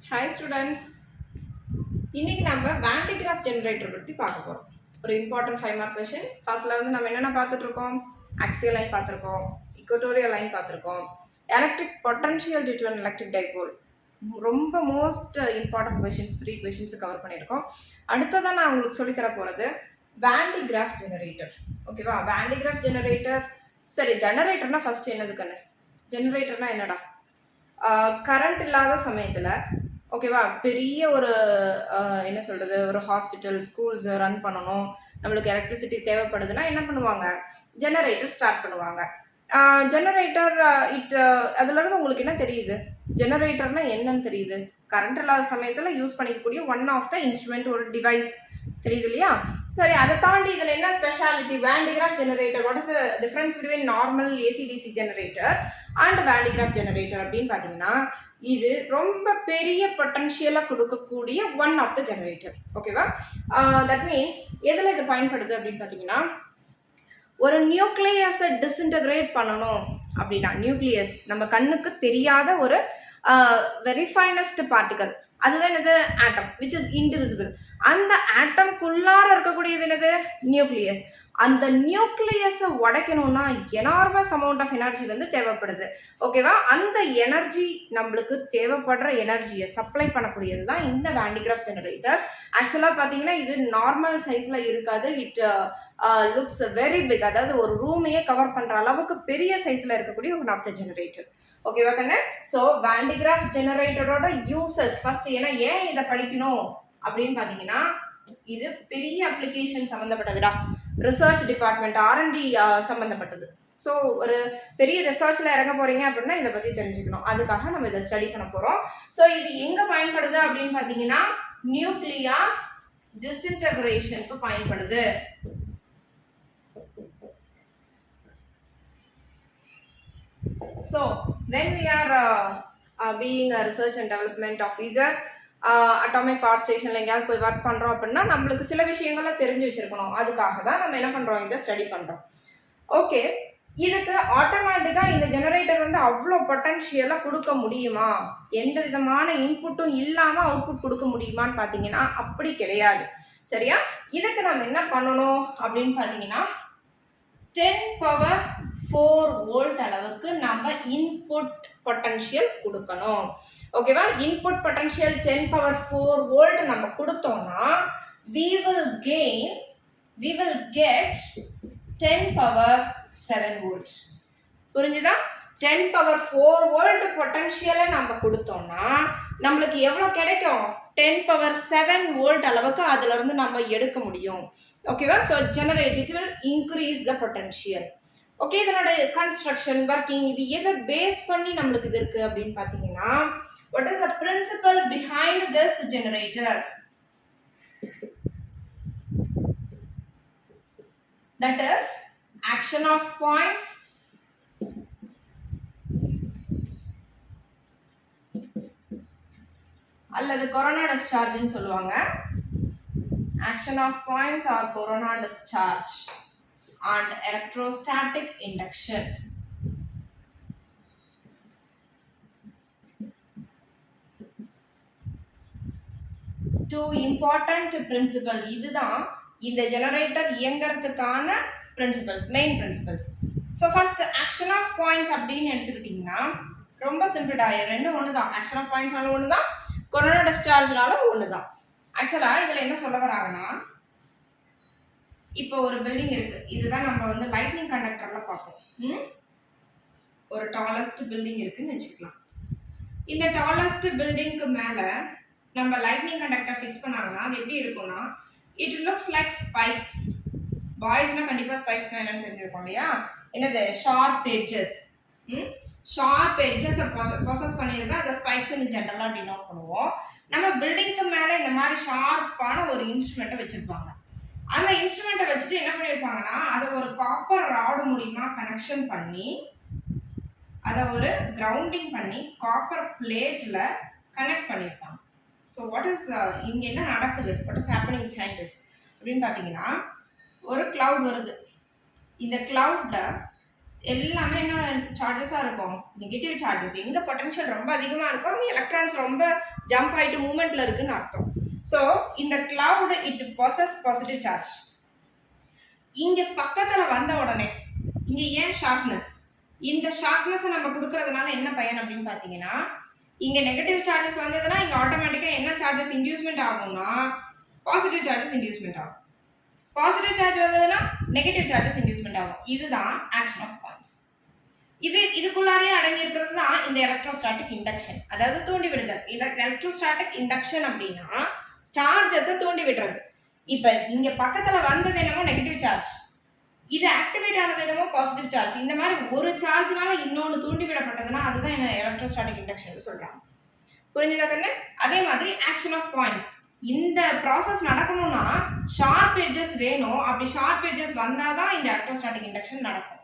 Hi students. இன்னைக்கு நம்ம Vande Graff generator பத்தி பார்க்க போறோம். ஒரு important 5 mark question. Firstல வந்து நம்ம என்னென்ன பார்த்துட்டு இருக்கோம்? Axial line பார்த்திருக்கோம், equatorial line பார்த்திருக்கோம், electric potential due to an electric dipole. ரொம்ப most important questions 3 questions cover பண்ணியிருக்கோம். அடுத்ததான் நான் உங்களுக்கு சொல்லி தர போறது Vande Graff generator. ஓகேவா? Vande Graff generator சரி ஜெனரேட்டர்னா ஃபர்ஸ்ட் என்னது கண்ணு? ஜெனரேட்டர்னா என்னடா? கரண்ட் இல்லாத சமயத்தில் ஓகேவா பெரிய ஒரு என்ன சொல்கிறது ஒரு ஹாஸ்பிட்டல் ஸ்கூல்ஸ் ரன் பண்ணணும், நம்மளுக்கு எலக்ட்ரிசிட்டி தேவைப்படுதுன்னா என்ன பண்ணுவாங்க, ஜெனரேட்டர் ஸ்டார்ட் பண்ணுவாங்க. ஜெனரேட்டர் அதுலேருந்து உங்களுக்கு என்ன தெரியுது, ஜெனரேட்டர்னா என்னன்னு தெரியுது, கரண்ட் இல்லாத சமயத்தில் யூஸ் பண்ணிக்கக்கூடிய ஒன் ஆஃப் த இன்ஸ்ட்ருமெண்ட், ஒரு டிவைஸ் தெரியுது இல்லையா. சரி, அதை தாண்டி இதில் என்ன speciality, Vande Graff generator, what is the difference between normal AC DC generator and Vande Graff generator அப்படின்னு பார்த்தீங்கன்னா, இது ரொம்ப பெரிய பொட்டன்ஷியலாக கொடுக்கக்கூடிய ஒன் ஆஃப் த ஜெனரேட்டர். ஓகேவா? தட் மீன்ஸ் எதில் இது பயன்படுது அப்படின்னு பார்த்தீங்கன்னா, ஒரு நியூக்ளியஸை டிஸ்இன்டகிரேட் பண்ணணும் அப்படின்னா, நியூக்ளியஸ் நம்ம கண்ணுக்கு தெரியாத ஒரு வெரி ஃபைனஸ்ட் பார்ட்டிகல், அதுதான் என்னது, ஆட்டம், விச் இஸ் இன்டிவிசிபிள். அந்த ஆட்டம்குள்ளார இருக்கக்கூடியது என்னது, நியூக்ளியஸ். அந்த நியூக்ளியஸை உடைக்கணும்னா எனார்மஸ் அமௌண்ட் ஆஃப் எனர்ஜி வந்து தேவைப்படுது. ஓகேவா? அந்த எனர்ஜி, நம்மளுக்கு தேவைப்படுற எனர்ஜியை சப்ளை பண்ணக்கூடியது தான் இந்த Vande Graff ஜெனரேட்டர். ஆக்சுவலாக பார்த்தீங்கன்னா இது நார்மல் சைஸில் இருக்காது, இட் லுக்ஸ் வெரி பிக், அதாவது ஒரு ரூமையே கவர் பண்ணுற அளவுக்கு பெரிய சைஸில் இருக்கக்கூடிய ஒன் ஆஃப் த ஜெனரேட்டர். ஓகேவா கண்ணு? ஸோ Vande Graff ஜெனரேட்டரோட யூசஸ் ஃபர்ஸ்ட், ஏன் இதை படிக்கணும் அப்படின்னு பார்த்தீங்கன்னா, இது பெரிய அப்ளிகேஷன் சம்மந்தப்பட்டதுடா, ரிசர்ச் டிபார்ட்மெண்ட் R&D சம்மந்தப்பட்டது. ஸோ ஒரு பெரிய ரிசர்ச்சில் இறங்க போகிறீங்க அப்படின்னா இதை பற்றி தெரிஞ்சுக்கணும், அதுக்காக நம்ம இதை ஸ்டடி பண்ண போகிறோம். ஸோ இது எங்கே பயன்படுது அப்படின்னு பார்த்தீங்கன்னா, நியூக்ளியர் டிஸ்இன்டகிரேஷனுக்கு பயன்படுது. So when we are being a research and development officer, atomic power ஸ்டேஷனில் எங்கேயாவது போய் ஒர்க் பண்ணுறோம் அப்படின்னா நம்மளுக்கு சில விஷயங்களை தெரிஞ்சு வச்சுருக்கணும், அதுக்காக தான் நம்ம என்ன பண்ணுறோம், இதை ஸ்டடி பண்ணுறோம். ஓகே, இதுக்கு ஆட்டோமேட்டிக்காக இந்த ஜெனரேட்டர் வந்து அவ்வளோ பொட்டன்ஷியலாக கொடுக்க முடியுமா, எந்த விதமான இன்புட்டும் இல்லாமல் அவுட்புட் கொடுக்க முடியுமான்னு பார்த்தீங்கன்னா அப்படி கிடையாது. சரியா? இதுக்கு நம்ம என்ன பண்ணணும் அப்படின்னு பார்த்தீங்கன்னா, 10⁴ வோல்ட் அளவுக்கு நம்ம இன்புட் பொட்டன்ஷியல் கொடுக்கணும். ஓகேவா? இன்புட் பொட்டன்ஷியல் 10⁴ வோல்ட் நம்ம கொடுத்தோம்னா we will get 10⁻7 வோல்ட். புரிஞ்சுதா? 10⁴ வோல்ட் பொட்டன்ஷியலை நம்ம கொடுத்தோம்னா நம்மளுக்கு எவ்வளோ கிடைக்கும், 10⁻7 வோல்ட் அளவுக்கு அதுல இருந்து நம்ம எடுக்க முடியும். ஓகேவா? So generate, it will increase the potential. Okay, இதனோட கன்ஸ்ட்ரக்ஷன், ஒர்க்கிங், இது எதை பேஸ் பண்ணி நம்மளுக்கு இது இருக்கு அப்படின்னு பார்த்தீங்கன்னா, what is the principle behind this generator? That is action of points அல்லது கொரோனா டிஸ்சார்ஜ்னு சொல்லுவாங்க. action of points or corona discharge and electrostatic induction. Two important principles, இதுதான் இந்த ஜெனரேட்டர் இயங்கிறதுக்கான principles, main principles. So first action of points அப்படின்னு எடுத்துக்கிட்டிங்கன்னா ரொம்ப simple, ரெண்டும் ஒன்று தான். ஆக்ஷன் ஆஃப் பாயிண்ட்ஸ்னாலும் ஒன்று தான், கொரோனா டிஸ்சார்ஜ்னாலும் ஒன்று தான். ஆக்சுவலாக இதில் என்ன சொல்ல வராங்கன்னா, இப்போ ஒரு பில்டிங் இருக்கு, இதுதான் நம்ம வந்து லைட்னிங் கண்டக்டர்ல பார்ப்போம். ஒரு டாலஸ்ட் பில்டிங் இருக்குன்னு வச்சுக்கலாம். இந்த டாலஸ்ட் பில்டிங்க்கு மேலே நம்ம லைட்னிங் கண்டக்டர் ஃபிக்ஸ் பண்ணாங்கன்னா அது எப்படி இருக்கும்னா, இட் லுக்ஸ் லைக் ஸ்பைக்ஸ். பாய்ஸ்னா கண்டிப்பாக ஸ்பைக்ஸ்னா என்னன்னு தெரிஞ்சிருக்கோம் இல்லையா, என்னது, ஷார்ப் எட்ஜஸ். ஷார்ப் எட்ஜஸை ப்ராசஸ் பண்ணியிருந்தா அதை ஸ்பைக்ஸ்ன்னு ஜென்ரலாக டினோட் பண்ணுவோம். நம்ம பில்டிங்க்கு மேலே இந்த மாதிரி ஷார்ப்பான ஒரு இன்ஸ்ட்ருமெண்ட்டை வச்சுருப்பாங்க. அந்த இன்ஸ்ட்ருமெண்ட்டை வச்சுட்டு என்ன பண்ணியிருப்பாங்கன்னா, அதை ஒரு காப்பர் ராடு மூலிமா கனெக்ஷன் பண்ணி அதை ஒரு கிரவுண்டிங் பண்ணி காப்பர் பிளேட்டில் கனெக்ட் பண்ணியிருப்பாங்க. ஸோ வாட் இஸ் இங்கே என்ன நடக்குது, what is happening behind this அப்படின்னு பார்த்தீங்கன்னா, ஒரு கிளவுட் வருது. இந்த கிளவுடில் எல்லாமே என்ன சார்ஜஸாக இருக்கும், நெகட்டிவ் சார்ஜஸ். எங்கே பொட்டன்ஷியல் ரொம்ப அதிகமாக இருக்கும், எலக்ட்ரான்ஸ் ரொம்ப ஜம்ப் ஆகிட்டு மூமெண்ட்டில் இருக்குன்னு அர்த்தம். ஸோ இந்த cloud it possess positive charge. இங்கே பக்கத்தில் வந்த உடனே இங்கே ஏன் ஷார்ப்னஸ், இந்த ஷார்ப்னஸை நம்ம கொடுக்கறதுனால என்ன பயன் அப்படின்னு பார்த்தீங்கன்னா, இங்கே நெகட்டிவ் சார்ஜஸ் வந்ததுன்னா இங்கே ஆட்டோமேட்டிக்காக என்ன சார்ஜஸ் இன்டியூஸ்மெண்ட் ஆகும்னா பாசிட்டிவ் சார்ஜஸ் இன்டியூஸ்மெண்ட் ஆகும். பாசிட்டிவ் சார்ஜ் வந்ததுன்னா நெகட்டிவ் சார்ஜஸ் இன்டியூஸ்மெண்ட் ஆகும். இதுதான் ஆக்ஷன் ஆஃப் பாயிண்ட்ஸ். இதுக்குள்ளாரே அடங்கி இருக்கிறது தான் இந்த எலக்ட்ரோஸ்டாட்டிக் இண்டக்ஷன், அதாவது தூண்டி விடுதல். எலக்ட்ரோஸ்டாட்டிக் இண்டக்ஷன் அப்படின்னா சார்ஜஸை தூண்டி விடுறது. இப்போ இங்க பக்கத்துல வந்தது என்னமோ நெகட்டிவ் சார்ஜ், இது ஆக்டிவேட் ஆனது என்னமோ பாசிட்டிவ் சார்ஜ். இந்த மாதிரி ஒரு சார்ஜ்னால இன்னொன்று தூண்டி விடப்பட்டதுன்னா அதுதான் என்ன எலக்ட்ரோஸ்டாட்டிக் இண்டக்ஷன் சொல்றாங்க. புரிஞ்சுதா கண்ணு? அதே மாதிரி ஆக்ஷன் ஆஃப் பாயிண்ட்ஸ். இந்த ப்ராசஸ் நடக்கணும்னா ஷார்ப் எட்ஜஸ் வேணும். அப்படி ஷார்ப் எட்ஜஸ் வந்தாதான் இந்த எலக்ட்ரோஸ்டாட்டிக் இண்டக்ஷன் நடக்கும்.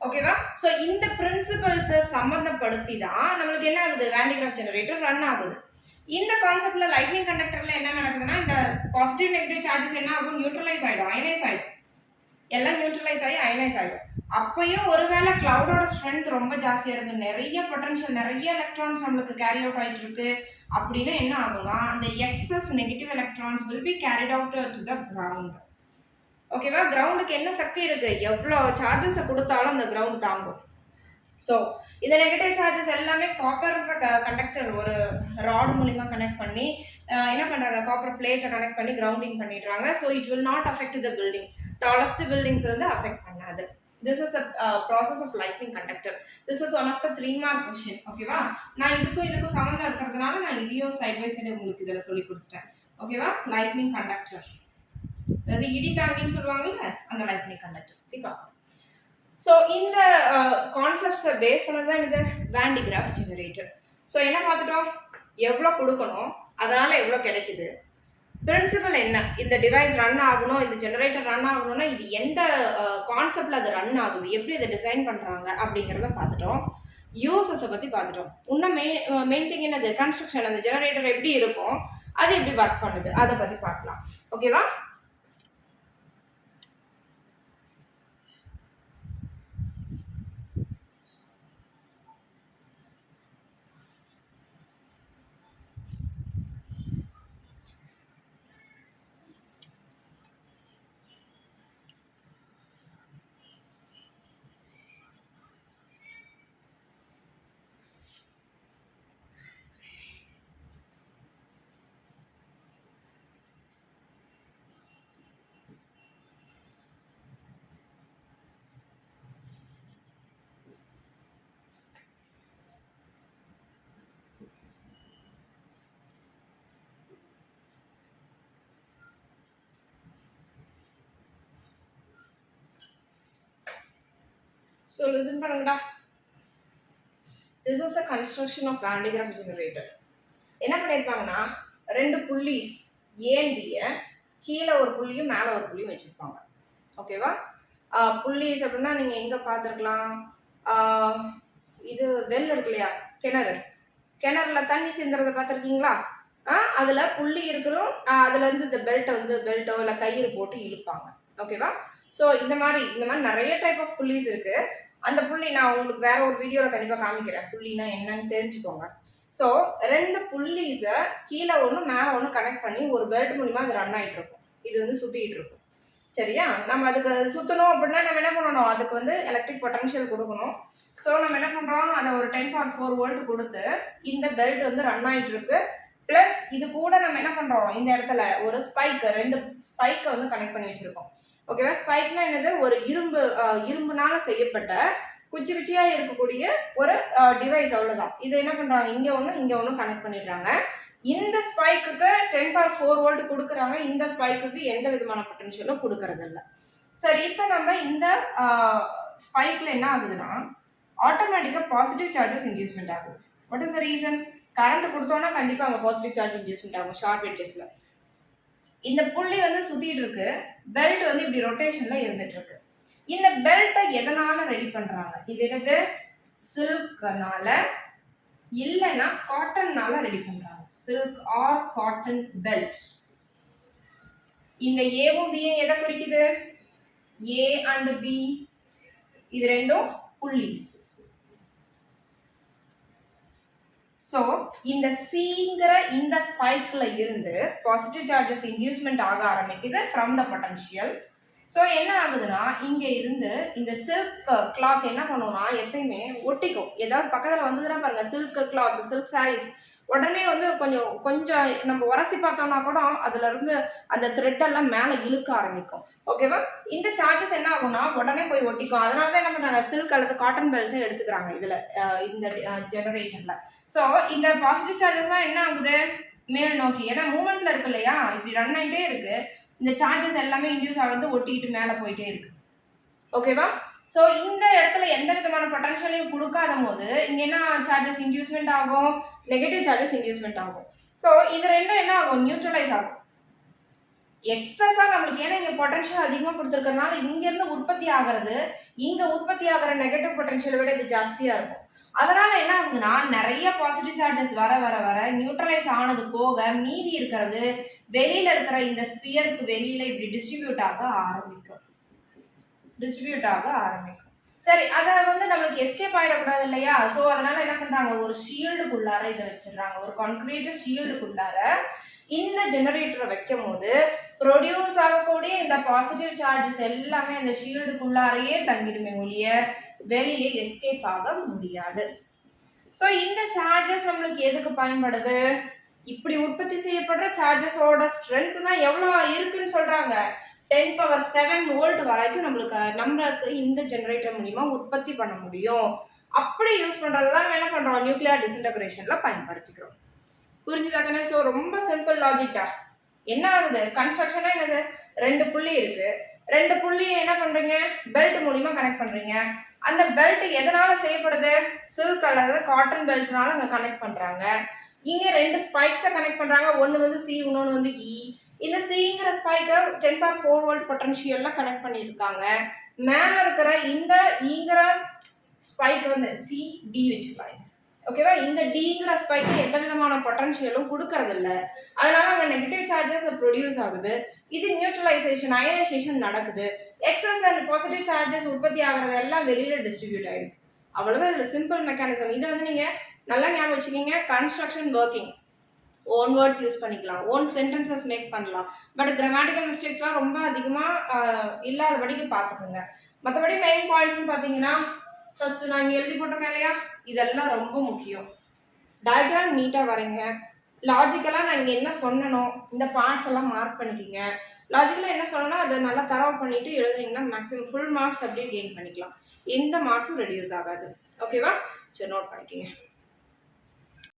ஓகேவா? ஸோ இந்த பிரின்சிபல்ஸை சம்மந்தப்படுத்தி தான் நம்மளுக்கு என்ன ஆகுது, வாண்டே கிராஃப் ஜெனரேட்டர் ரன் ஆகுது. இந்த கான்செப்ட்ல லைட்னிங் கண்டக்டர்ல என்ன நடக்குதுன்னா, இந்த பாசிட்டிவ் நெகட்டிவ் சார்ஜஸ் என்ன ஆகும், நியூட்ரலைஸ் ஆகிடும், அயனைஸ் ஆகிடும். எல்லாம் நியூட்ரலைஸ் ஆகி அயனைஸ் ஆகிடும். அப்பயும் ஒருவேளை கிளவுடோட ஸ்ட்ரென்த் ரொம்ப ஜாஸ்தியாக இருக்குது, நிறைய பொட்டன்ஷியல், நிறைய எலக்ட்ரான்ஸ் நம்மளுக்கு கேரி அவுட் ஆகிட்டு இருக்கு அப்படின்னா என்ன ஆகும்னா, அந்த excess negative electrons will be carried out to the ground. ஓகேவா? கிரவுண்டுக்கு என்ன சக்தி இருக்கு, எவ்வளோ சார்ஜஸை கொடுத்தாலும் அந்த கிரவுண்ட் தாங்கும். ஸோ இந்த நெகட்டிவ் சார்ஜஸ் எல்லாமே காப்பர்ன்ற கண்டக்டர் ஒரு ராட் மூலிமா கனெக்ட் பண்ணி என்ன பண்ணுறாங்க, காப்பர் பிளேட்டை கனெக்ட் பண்ணி கிரவுண்டிங் பண்ணிடுறாங்க. So it will not affect the building. Tallest buildings வந்து அஃபெக்ட் பண்ணாது. This is a process of lightning conductor. This is one of the 3 mark question. ஓகேவா? நான் இதுக்கும் சம்மந்தம் இருக்கிறதுனால நான் இதையும் சைட் பை சைடு உங்களுக்கு இதில் சொல்லி கொடுத்துட்டேன். ஓகேவா? லைட்னிங் கண்டக்டர், அதாவது இடி தாங்கின்னு சொல்லுவாங்கல்ல, அந்த லைட்னிங் கண்டக்டர் பற்றி பார்க்கலாம். ஸோ இந்த கான்செப்ட்ஸை பேஸ் பண்ணது தான் இந்த வாண்டே கிராஃப் ஜெனரேட்டர். ஸோ என்ன பார்த்துட்டோம், எவ்வளோ கொடுக்கணும், அதனால் எவ்வளோ கிடைக்குது, பிரின்சிபல் என்ன, இந்த டிவைஸ் ரன் ஆகணும், இந்த ஜெனரேட்டர் ரன் ஆகணும்னா இது எந்த கான்செப்டில் அது ரன் ஆகுது, எப்படி அதை டிசைன் பண்ணுறாங்க அப்படிங்கிறத பார்த்துட்டோம். யூசஸை பற்றி பார்த்துட்டோம். இன்னும் மெயின் திங் என்னது, கன்ஸ்ட்ரக்ஷன், அந்த ஜெனரேட்டர் எப்படி இருக்கும், அது எப்படி ஒர்க் பண்ணுது, அதை பற்றி பார்க்கலாம். ஓகேவா? So listen பண்ணுங்கடா. This is a construction of Vande Graff generator. என்ன பண்ணிருப்பாங்கன்னா, 2 புள்ளிஸ் A and B கீழே ஒரு புள்ளியும் மேலே ஒரு புள்ளியும் வச்சிருப்பாங்க. ஓகேவா? புள்ளிஸ் அப்படின்னா நீங்க எங்க பார்த்துருக்கலாம், இது வெல் இருக்கு இல்லையா, கிணறுல தண்ணி சேர்ந்துறத பார்த்துருக்கீங்களா? அதுல புள்ளி இருக்கிறோம், அதுல இருந்து இந்த பெல்ட்டோ இல்லை கயிறு போட்டு இழுப்பாங்க. ஓகேவா? ஸோ இந்த மாதிரி நிறைய டைப் ஆஃப் புள்ளிஸ் இருக்கு. அந்த புள்ளி நான் உங்களுக்கு வேற ஒரு வீடியோவில் கண்டிப்பாக காமிக்கிறேன், புள்ளினா என்னன்னு தெரிஞ்சுக்கோங்க. ஸோ 2 புள்ளிஸை கீழே ஒன்று மேலே ஒன்று கனெக்ட் பண்ணி ஒரு பெல்ட் மூலிமா அது ரன் ஆகிட்டு இருக்கும். இது வந்து சுற்றிக்கிட்டு இருக்கும். சரியா? நம்ம அதுக்கு சுற்றணும் அப்படின்னா நம்ம என்ன பண்ணணும், அதுக்கு எலக்ட்ரிக் பொட்டன்ஷியல் கொடுக்கணும். ஸோ நம்ம என்ன பண்ணுறோம், அதை ஒரு 10⁴ வோல்ட் கொடுத்து இந்த பெல்ட் ரன் ஆகிட்டு இருக்கு. ப்ளஸ் இது கூட நம்ம என்ன பண்ணுறோம், இந்த இடத்துல ஒரு 2 ஸ்பைக்கை கனெக்ட் பண்ணி வச்சுருக்கோம். ஓகேவா? ஸ்பைக்னா என்னது, ஒரு இரும்புனால செய்யப்பட்ட குச்சியாக இருக்கக்கூடிய ஒரு டிவைஸ், அவ்வளோதான். இது என்ன பண்ணுறாங்க, இங்கே ஒன்று கனெக்ட் பண்ணிடுறாங்க. இந்த ஸ்பைக்குக்கு 10⁴ வோல்ட் கொடுக்குறாங்க. இந்த ஸ்பைக்குக்கு எந்த விதமான பொட்டன்ஷியலும் கொடுக்கறது இல்லை. சரி, இப்போ நம்ம இந்த ஸ்பைக்கில் என்ன ஆகுதுன்னா, ஆட்டோமேட்டிக்காக பாசிட்டிவ் சார்ஜஸ் இன்டியூஸ்மெண்ட் ஆகுது. What is the reason? Current கொடுத்தோன்னா கண்டிப்பாக அங்கே பாசிட்டிவ் சார்ஜ் இன்டியூஸ்மெண்ட் ஆகும் ஷார்ப் எட்ஜஸில். இந்த புள்ளி சுத்திட்டு இருக்கு, பெல்ட் இப்படி ரொட்டேஷன்ல இருந்துட்டு இருக்கு. இந்த பெல்ட்டை எதனால ரெடி பண்றாங்க, இது என்னது, சில்க்னால இல்லைன்னா காட்டன்னால ரெடி பண்றாங்க. Silk or cotton belt. இந்த ஏவும் பியும் எதை குறிக்குது, ஏ அண்ட் பி இது ரெண்டும் புள்ளிஸ். ஸோ இந்த சிங்கிற இந்த ஸ்பைக்ல இருந்து பாசிட்டிவ் சார்ஜஸ் இன்டியூஸ்மெண்ட் ஆக ஆரம்பிக்குது ஃப்ரம் த பொட்டன்ஷியல். ஸோ என்ன ஆகுதுன்னா இங்க இருந்து இந்த சில்க் கிளாத் என்ன பண்ணும்னா எப்பயுமே ஒட்டிக்கும். ஏதாவது பக்கத்தில் வந்ததுன்னா பாருங்க, சில்க் கிளாத், சில்க் சாரீஸ் உடனே வந்து கொஞ்சம் கொஞ்சம் நம்ம உரசி பார்த்தோம்னா கூட அதுல இருந்து அந்த த்ரெட் எல்லாம் மேலே இழுக்க ஆரம்பிக்கும். ஓகேவா? இந்த சார்ஜஸ் என்ன ஆகும்னா உடனே போய் ஒட்டிக்கும். அதனால தான் என்ன பண்றாங்க, சில்க் அல்லது காட்டன் பெல்ஸை எடுத்துக்கிறாங்க இதுல இந்த ஜெனரேஷன்ல. ஸோ இந்த பாசிட்டிவ் சார்ஜஸ்லாம் என்ன ஆகுது, மேல் நோக்கி, ஏன்னா மூமெண்ட்ல இருக்கு இல்லையா, இப்படி ரன் ஆகிட்டே இருக்கு. இந்த சார்ஜஸ் எல்லாமே இன்டியூஸ் ஆகிறது ஒட்டிட்டு மேலே போயிட்டே இருக்கு. ஓகேவா? ஸோ இந்த இடத்துல எந்த விதமான பொட்டன்ஷியலையும் கொடுக்காத போது இங்க என்ன சார்ஜஸ் இன்டியூஸ்மெண்ட் ஆகும், நெகட்டிவ் சார்ஜஸ் இன்டியூஸ்மெண்ட் ஆகும். ஸோ இது ரெண்டும் என்ன ஆகும், நியூட்ரலைஸ் ஆகும். எக்ஸஸா நம்மளுக்கு ஏன்னா இங்க பொட்டன்ஷியல் அதிகமா கொடுத்துருக்கறனால இங்க இருந்து உற்பத்தி ஆகிறது, இங்க உற்பத்தி ஆகிற நெகட்டிவ் பொட்டன்ஷியலை விட இது ஜாஸ்தியா இருக்கும். அதனால என்ன ஆகுதுன்னா நிறைய பாசிட்டிவ் சார்ஜஸ் வர வர வர நியூட்ரலைஸ் ஆனது போக மீதி இருக்கிறது வெளியில இருக்கிற இந்த ஸ்பியருக்கு வெளியில இப்படி டிஸ்ட்ரிபியூட் ஆக ஆரம்பிக்கும். சரி, அதை வந்து நம்மளுக்கு எஸ்கேப் ஆகிடக்கூடாது இல்லையா? ஸோ அதனால என்ன பண்றாங்க, ஒரு ஷீல்டுக்குள்ளார இதை வச்சிடுறாங்க. ஒரு கான்கிரீட் ஷீல்டுக்குள்ளார இந்த ஜெனரேட்டரை வைக்கும் போது ப்ரொடியூஸ் ஆகக்கூடிய இந்த பாசிட்டிவ் சார்ஜஸ் எல்லாமே அந்த ஷீல்டுக்குள்ளாரையே தங்கிடுமே ஒழிய வெளியே எஸ்கேப் ஆக முடியாது. ஸோ இந்த சார்ஜஸ் நம்மளுக்கு எதுக்கு பயன்படுது, இப்படி உற்பத்தி செய்யப்படுற சார்ஜஸோட ஸ்ட்ரென்த் தான் எவ்வளோ இருக்குன்னு சொல்றாங்க, 10⁻7 வோல்ட் வரைக்கும் நம்மளுக்கு இந்த ஜெனரேட்டர் மூலியமா உற்பத்தி பண்ண முடியும். அப்படி யூஸ் பண்றதுதான் என்ன பண்றோம், நியூக்ளியர் டிஸ்இன்டகிரேஷன்ல பயன்படுத்திக்கிறோம். புரிஞ்சுதாக்கனே? ஸோ ரொம்ப சிம்பிள் லாஜிக்டா. என்ன ஆகுது, கன்ஸ்ட்ரக்ஷனா என்னது, 2 புள்ளி இருக்கு, 2 புள்ளியை என்ன பண்றீங்க, பெல்ட் மூலியமா கனெக்ட் பண்றீங்க. அந்த பெல்ட் எதனால செய்யப்படுது, சில்க் அல்லது காட்டன் பெல்ட்னால அங்க கனெக்ட் பண்றாங்க. இங்க 2 ஸ்பைக்ஸை கனெக்ட் பண்றாங்க, ஒன்னு வந்து சி, இன்னொன்னு வந்து இ. இந்த சிங்கிற ஸ்பைக்கை 10⁻4 வோல்ட் பொட்டன்ஷியல்ல கனெக்ட் பண்ணிருக்காங்க. மேல இருக்கிற இந்த ஈங்கிற ஸ்பைக் வந்து சி டி வச்சுக்கலாம். ஓகேவா? இந்த டிங்கிற ஸ்பைக்கு எந்த விதமான பொட்டன்ஷியலும் கொடுக்கறது இல்லை. அதனால அங்க நெகட்டிவ் சார்ஜஸ் ப்ரொடியூஸ் ஆகுது. இது நியூட்ரலைசேஷன், அயனைசேஷன் நடக்குது. எக்ஸஸ் அண்ட் பாசிட்டிவ் சார்ஜஸ் உற்பத்தி ஆகிறது எல்லாம் வெளியில டிஸ்ட்ரிபியூட் ஆயிடுது. அவ்வளவுதான் இதுல சிம்பிள் மெக்கானிசம். இதை வந்து நீங்க நல்லா ஞாபகம் வச்சுக்கீங்க. Construction working own words use பண்ணிக்கலாம், ஓன் சென்டென்சஸ் மேக் பண்ணலாம். பட் கிராமட்டிக்கல் மிஸ்டேக்ஸ்லாம் ரொம்ப அதிகமாக இல்லாதபடிக்கு பார்த்துக்கோங்க. மற்றபடி மெயின் பாயிண்ட்ஸ்னு பார்த்தீங்கன்னா, ஃபர்ஸ்ட் நான் இங்கே எழுதி போட்டிருக்கேன் இல்லையா, இதெல்லாம் ரொம்ப முக்கியம். டயக்ராம் நீட்டாக வரைங்க. லாஜிக்கலாக நான் இங்கே என்ன சொன்னனோ இந்த பார்ட்ஸ் எல்லாம் மார்க் பண்ணிக்கிங்க. லாஜிக்கலாக என்ன சொன்னோன்னா அதை நல்லா தரவு பண்ணிட்டு எழுதுனீங்கன்னா மேக்ஸிமம் ஃபுல் மார்க்ஸ் அப்படியே கெயின் பண்ணிக்கலாம். எந்த மார்க்ஸும் ரெடியூஸ் ஆகாது. ஓகேவா? சரி, நோட் பண்ணிக்கிங்க.